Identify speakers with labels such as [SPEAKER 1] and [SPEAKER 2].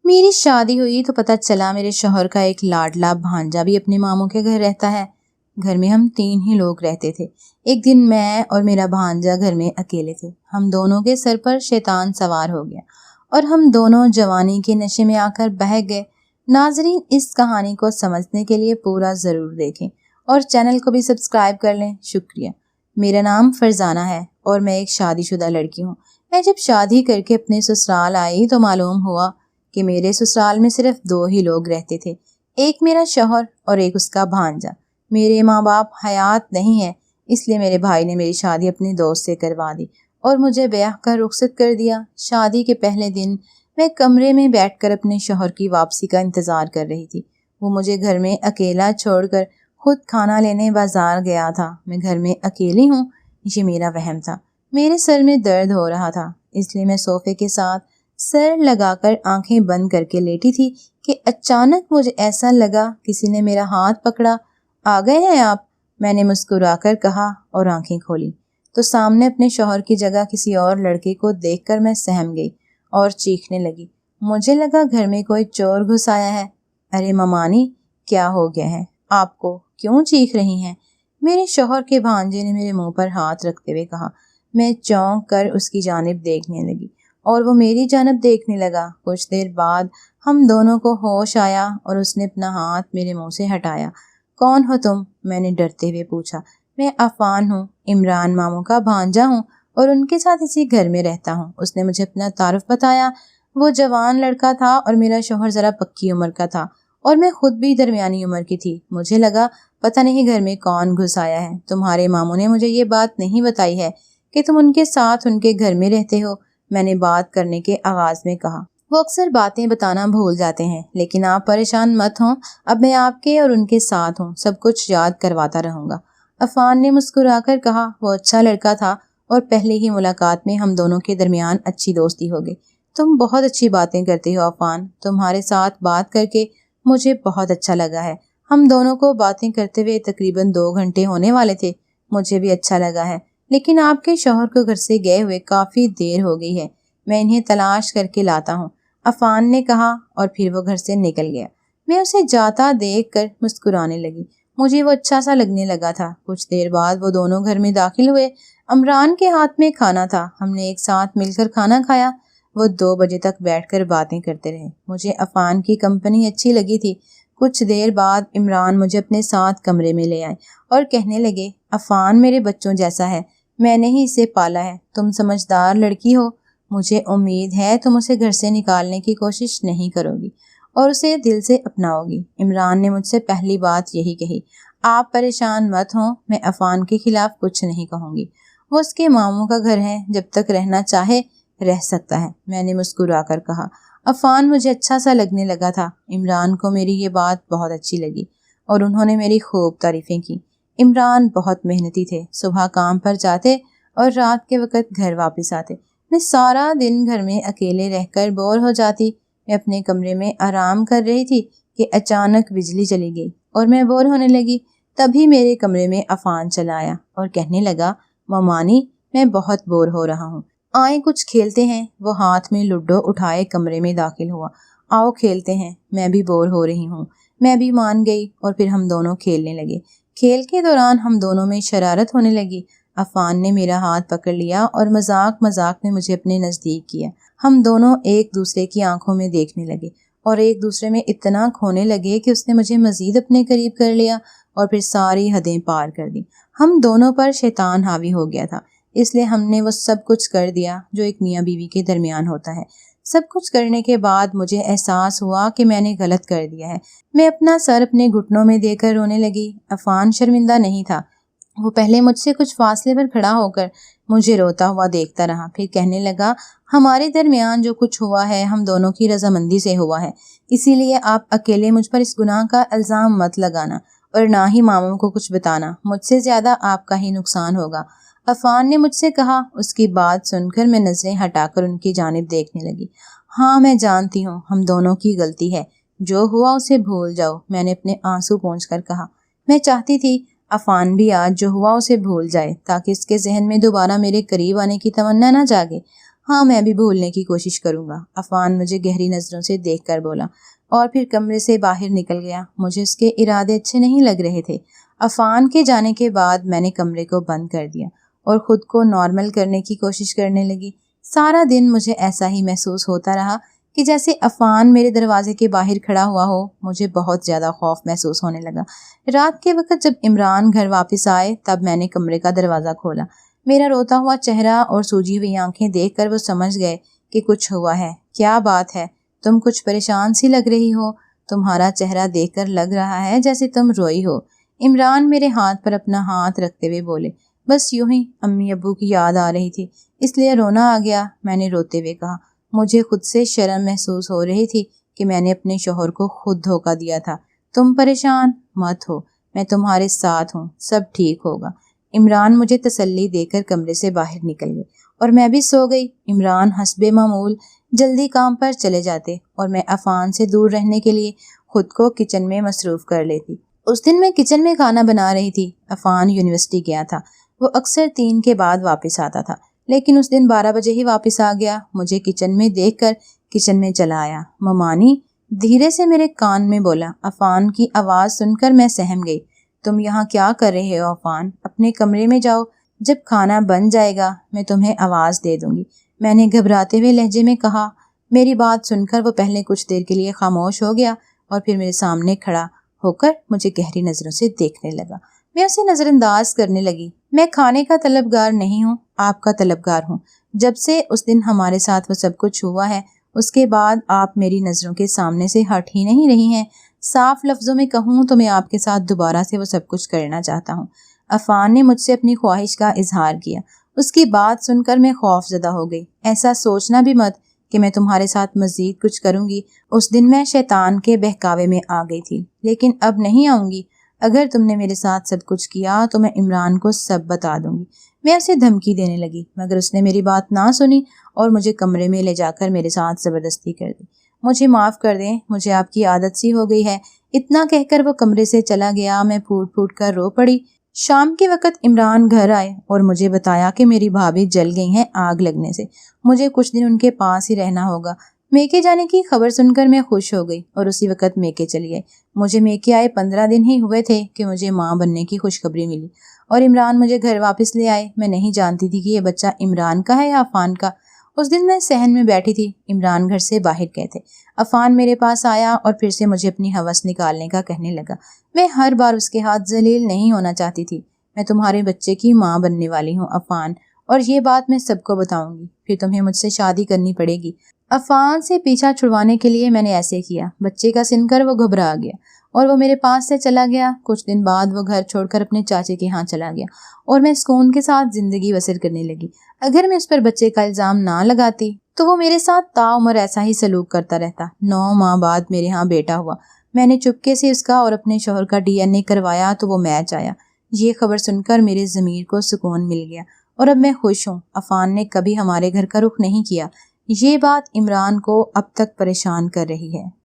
[SPEAKER 1] میری شادی ہوئی تو پتہ چلا میرے شوہر کا ایک لاڈلا بھانجا بھی اپنے ماموں کے گھر رہتا ہے۔ گھر میں ہم 3 ہی لوگ رہتے تھے۔ ایک دن میں اور میرا بھانجا گھر میں اکیلے تھے۔ ہم دونوں کے سر پر شیطان سوار ہو گیا اور ہم دونوں جوانی کے نشے میں آ کر بہک گئے۔ ناظرین، اس کہانی کو سمجھنے کے لیے پورا ضرور دیکھیں اور چینل کو بھی سبسکرائب کر لیں۔ شکریہ۔ میرا نام فرزانہ ہے اور میں ایک شادی شدہ لڑکی ہوں۔ میں جب شادی کر کے اپنے سسرال آئی تو معلوم ہوا کہ میرے سسرال میں صرف 2 ہی لوگ رہتے تھے، ایک میرا شوہر اور ایک اس کا بھانجا۔ میرے ماں باپ حیات نہیں ہیں، اس لیے میرے بھائی نے میری شادی اپنے دوست سے کروا دی اور مجھے بیاہ کر رخصت کر دیا۔ شادی کے پہلے دن میں کمرے میں بیٹھ کر اپنے شوہر کی واپسی کا انتظار کر رہی تھی۔ وہ مجھے گھر میں اکیلا چھوڑ کر خود کھانا لینے بازار گیا تھا۔ میں گھر میں اکیلی ہوں، یہ میرا وہم تھا۔ میرے سر میں درد ہو رہا تھا، اس لیے میں صوفے کے ساتھ سر لگا کر آنکھیں بند کر کے لیٹی تھی کہ اچانک مجھے ایسا لگا کسی نے میرا ہاتھ پکڑا۔ آ گئے ہیں آپ؟ میں نے مسکرا کر کہا اور آنکھیں کھولی تو سامنے اپنے شوہر کی جگہ کسی اور لڑکے کو دیکھ کر میں سہم گئی اور چیخنے لگی۔ مجھے لگا گھر میں کوئی چور گھس آیا ہے۔ ارے ممانی، کیا ہو گیا ہے آپ کو؟ کیوں چیخ رہی ہیں؟ میرے شوہر کے بھانجے نے میرے منہ پر ہاتھ رکھتے ہوئے کہا۔ میں چونک کر اس کی جانب دیکھنے لگی اور وہ میری جانب دیکھنے لگا۔ کچھ دیر بعد ہم دونوں کو ہوش آیا اور اس نے اپنا ہاتھ میرے منہ سے ہٹایا۔ کون ہو تم؟ میں نے ڈرتے ہوئے پوچھا۔ میں عفان ہوں، عمران ماموں کا بھانجا ہوں اور ان کے ساتھ اسی گھر میں رہتا ہوں۔ اس نے مجھے اپنا تعارف بتایا۔ وہ جوان لڑکا تھا اور میرا شوہر ذرا پکی عمر کا تھا اور میں خود بھی درمیانی عمر کی تھی۔ مجھے لگا پتہ نہیں گھر میں کون گھس آیا ہے۔ تمہارے ماموں نے مجھے یہ بات نہیں بتائی ہے کہ تم ان کے ساتھ ان کے گھر میں رہتے ہو، میں نے بات کرنے کے آغاز میں کہا۔ وہ اکثر باتیں بتانا بھول جاتے ہیں، لیکن آپ پریشان مت ہوں، اب میں آپ کے اور ان کے ساتھ ہوں، سب کچھ یاد کرواتا رہوں گا۔ عفان نے مسکرا کر کہا۔ وہ اچھا لڑکا تھا اور پہلے ہی ملاقات میں ہم دونوں کے درمیان اچھی دوستی ہو گئی۔ تم بہت اچھی باتیں کرتے ہو عفان، تمہارے ساتھ بات کر کے مجھے بہت اچھا لگا ہے۔ ہم دونوں کو باتیں کرتے ہوئے تقریباً 2 گھنٹے ہونے والے تھے۔ مجھے بھی اچھا لگا ہے، لیکن آپ کے شوہر کو گھر سے گئے ہوئے کافی دیر ہو گئی ہے، میں انہیں تلاش کر کے لاتا ہوں، عفان نے کہا اور پھر وہ گھر سے نکل گیا۔ میں اسے جاتا دیکھ کر مسکرانے لگی، مجھے وہ اچھا سا لگنے لگا تھا۔ کچھ دیر بعد وہ دونوں گھر میں داخل ہوئے۔ عمران کے ہاتھ میں کھانا تھا، ہم نے ایک ساتھ مل کر کھانا کھایا۔ وہ 2 بجے تک بیٹھ کر باتیں کرتے رہے۔ مجھے عفان کی کمپنی اچھی لگی تھی۔ کچھ دیر بعد عمران مجھے اپنے ساتھ کمرے میں لے آئے اور کہنے لگے، عفان میرے بچوں جیسا ہے، میں نے ہی اسے پالا ہے، تم سمجھدار لڑکی ہو، مجھے امید ہے تم اسے گھر سے نکالنے کی کوشش نہیں کرو گی اور اسے دل سے اپناؤ گی۔ عمران نے مجھ سے پہلی بات یہی کہی۔ آپ پریشان مت ہوں، میں عفان کے خلاف کچھ نہیں کہوں گی، وہ اس کے ماموں کا گھر ہے، جب تک رہنا چاہے رہ سکتا ہے، میں نے مسکرا کر کہا۔ عفان مجھے اچھا سا لگنے لگا تھا۔ عمران کو میری یہ بات بہت اچھی لگی اور انہوں نے میری خوب تعریفیں کی۔ عمران بہت محنتی تھے، صبح کام پر جاتے اور رات کے وقت گھر واپس آتے۔ میں سارا دن گھر میں اکیلے رہ کر بور ہو جاتی۔ میں اپنے کمرے میں آرام کر رہی تھی کہ اچانک بجلی چلی گئی اور میں بور ہونے لگی۔ تبھی میرے کمرے میں عفان چلا آیا اور کہنے لگا، ممانی میں بہت بور ہو رہا ہوں، آئیں کچھ کھیلتے ہیں۔ وہ ہاتھ میں لوڈو اٹھائے کمرے میں داخل ہوا۔ آؤ کھیلتے ہیں، میں بھی بور ہو رہی ہوں۔ میں بھی مان گئی اور پھر ہم دونوں کھیلنے لگے۔ کھیل کے دوران ہم دونوں میں شرارت ہونے لگی۔ عفان نے میرا ہاتھ پکڑ لیا اور مذاق میں مجھے اپنے نزدیک کیا۔ ہم دونوں ایک دوسرے کی آنکھوں میں دیکھنے لگے اور ایک دوسرے میں اتنا کھونے لگے کہ اس نے مجھے مزید اپنے قریب کر لیا اور پھر ساری حدیں پار کر دی۔ ہم دونوں پر شیطان حاوی ہو گیا تھا، اس لیے ہم نے وہ سب کچھ کر دیا جو ایک میاں بیوی کے درمیان ہوتا ہے۔ سب کچھ کرنے کے بعد مجھے احساس ہوا کہ میں نے غلط کر دیا ہے۔ میں اپنا سر اپنے گھٹنوں میں دے کر رونے لگی۔ عفان شرمندہ نہیں تھا، وہ پہلے مجھ سے کچھ فاصلے پر کھڑا ہو کر مجھے روتا ہوا دیکھتا رہا، پھر کہنے لگا، ہمارے درمیان جو کچھ ہوا ہے ہم دونوں کی رضامندی سے ہوا ہے، اسی لیے آپ اکیلے مجھ پر اس گناہ کا الزام مت لگانا اور نہ ہی ماموں کو کچھ بتانا، مجھ سے زیادہ آپ کا ہی نقصان ہوگا، عفان نے مجھ سے کہا۔ اس کی بات سن کر میں نظریں ہٹا کر ان کی جانب دیکھنے لگی۔ ہاں میں جانتی ہوں ہم دونوں کی غلطی ہے، جو ہوا اسے بھول جاؤ، میں نے اپنے آنسو پونچھ کر کہا۔ میں چاہتی تھی عفان بھی آج جو ہوا اسے بھول جائے تاکہ اس کے ذہن میں دوبارہ میرے قریب آنے کی تمنا نہ جاگے۔ ہاں میں بھی بھولنے کی کوشش کروں گا، عفان مجھے گہری نظروں سے دیکھ کر بولا اور پھر کمرے سے باہر نکل گیا۔ مجھے اس کے ارادے اچھے نہیں لگ رہے تھے۔ عفان کے جانے کے بعد میں نے کمرے کو بند کر دیا اور خود کو نارمل کرنے کی کوشش کرنے لگی۔ سارا دن مجھے ایسا ہی محسوس ہوتا رہا کہ جیسے عفان میرے دروازے کے باہر کھڑا ہوا ہو۔ مجھے بہت زیادہ خوف محسوس ہونے لگا۔ رات کے وقت جب عمران گھر واپس آئے تب میں نے کمرے کا دروازہ کھولا۔ میرا روتا ہوا چہرہ اور سوجی ہوئی آنکھیں دیکھ کر وہ سمجھ گئے کہ کچھ ہوا ہے۔ کیا بات ہے؟ تم کچھ پریشان سی لگ رہی ہو۔ تمہارا چہرہ دیکھ کر لگ رہا ہے جیسے تم روئی ہو۔ عمران میرے ہاتھ پر اپنا ہاتھ رکھتے ہوئے بولے۔ بس یوں ہی امی ابو کی یاد آ رہی تھی، اس لیے رونا آ گیا، میں نے روتے ہوئے کہا۔ مجھے خود سے شرم محسوس ہو رہی تھی کہ میں نے اپنے شوہر کو خود دھوکہ دیا تھا۔ تم پریشان مت ہو، میں تمہارے ساتھ ہوں، سب ٹھیک ہوگا۔ عمران مجھے تسلی دے کر کمرے سے باہر نکل گئے اور میں بھی سو گئی۔ عمران حسب معمول جلدی کام پر چلے جاتے اور میں عفان سے دور رہنے کے لیے خود کو کچن میں مصروف کر لیتی۔ اس دن میں کچن میں کھانا بنا رہی تھی۔ عفان یونیورسٹی گیا تھا۔ وہ اکثر 3 کے بعد واپس آتا تھا، لیکن اس دن 12 بجے ہی واپس آ گیا۔ مجھے کچن میں دیکھ کر کچن میں چلا آیا۔ ممانی دھیرے سے میرے کان میں بولا۔ عفان کی آواز سن کر میں سہم گئی۔ تم یہاں کیا کر رہے ہو عفان؟ اپنے کمرے میں جاؤ، جب کھانا بن جائے گا میں تمہیں آواز دے دوں گی، میں نے گھبراتے ہوئے لہجے میں کہا۔ میری بات سن کر وہ پہلے کچھ دیر کے لیے خاموش ہو گیا اور پھر میرے سامنے کھڑا ہو کر مجھے گہری نظروں سے دیکھنے لگا۔ میں اسے نظر انداز کرنے لگی۔ میں کھانے کا طلبگار نہیں ہوں، آپ کا طلبگار ہوں۔ جب سے اس دن ہمارے ساتھ وہ سب کچھ ہوا ہے اس کے بعد آپ میری نظروں کے سامنے سے ہٹ ہی نہیں رہی ہیں۔ صاف لفظوں میں کہوں تو میں آپ کے ساتھ دوبارہ سے وہ سب کچھ کرنا چاہتا ہوں۔ عفان نے مجھ سے اپنی خواہش کا اظہار کیا۔ اس کی بات سن کر میں خوف زدہ ہو گئی۔ ایسا سوچنا بھی مت کہ میں تمہارے ساتھ مزید کچھ کروں گی۔ اس دن میں شیطان کے بہکاوے میں آ گئی تھی، لیکن اب نہیں آؤں گی۔ اگر تم نے میرے ساتھ سب کچھ کیا تو میں عمران کو سب بتا دوں گی۔ میں اسے دھمکی دینے لگی، مگر اس نے میری بات نہ سنی اور مجھے کمرے میں لے جا کر میرے ساتھ زبردستی کر دی۔ مجھے معاف کر دیں، مجھے آپ کی عادت سی ہو گئی ہے۔ اتنا کہہ کر وہ کمرے سے چلا گیا۔ میں پھوٹ پھوٹ کر رو پڑی۔ شام کے وقت عمران گھر آئے اور مجھے بتایا کہ میری بھابھی جل گئی ہیں آگ لگنے سے، مجھے کچھ دن ان کے پاس ہی رہنا ہوگا۔ میکے جانے کی خبر سن کر میں خوش ہو گئی اور اسی وقت میکے چلی آئی۔ مجھے میکے آئے 15 دن ہی ہوئے تھے کہ مجھے ماں بننے کی خوشخبری ملی اور عمران مجھے گھر واپس لے آئے۔ میں نہیں جانتی تھی کہ یہ بچہ عمران کا ہے یا عفان کا۔ اس دن میں صحن میں بیٹھی تھی، عمران گھر سے باہر گئے تھے۔ عفان میرے پاس آیا اور پھر سے مجھے اپنی ہوس نکالنے کا کہنے لگا۔ میں ہر بار اس کے ہاتھ ذلیل نہیں ہونا چاہتی تھی۔ میں تمہارے بچے کی ماں بننے والی ہوں عفان، اور یہ بات میں سب کو بتاؤں گی، پھر تمہیں مجھ سے شادی کرنی پڑے گی۔ عفان سے پیچھا چھڑوانے کے لیے میں نے ایسے کیا۔ بچے کا سن کر وہ گھبرا گیا اور وہ میرے پاس سے چلا گیا۔ کچھ دن بعد وہ گھر چھوڑ کر اپنے چاچے کے ہاں چلا گیا اور میں سکون کے ساتھ زندگی بسر کرنے لگی۔ اگر میں اس پر بچے کا الزام نہ لگاتی تو وہ میرے ساتھ تاعمر ایسا ہی سلوک کرتا رہتا۔ 9 ماہ بعد میرے ہاں بیٹا ہوا۔ میں نے چپکے سے اس کا اور اپنے شوہر کا DNA کروایا تو وہ میچ آیا۔ یہ خبر سن کر میرے ضمیر کو سکون مل گیا اور اب میں خوش ہوں۔ عفان نے کبھی ہمارے گھر کا رخ نہیں کیا۔ یہ بات عمران کو اب تک پریشان کر رہی ہے۔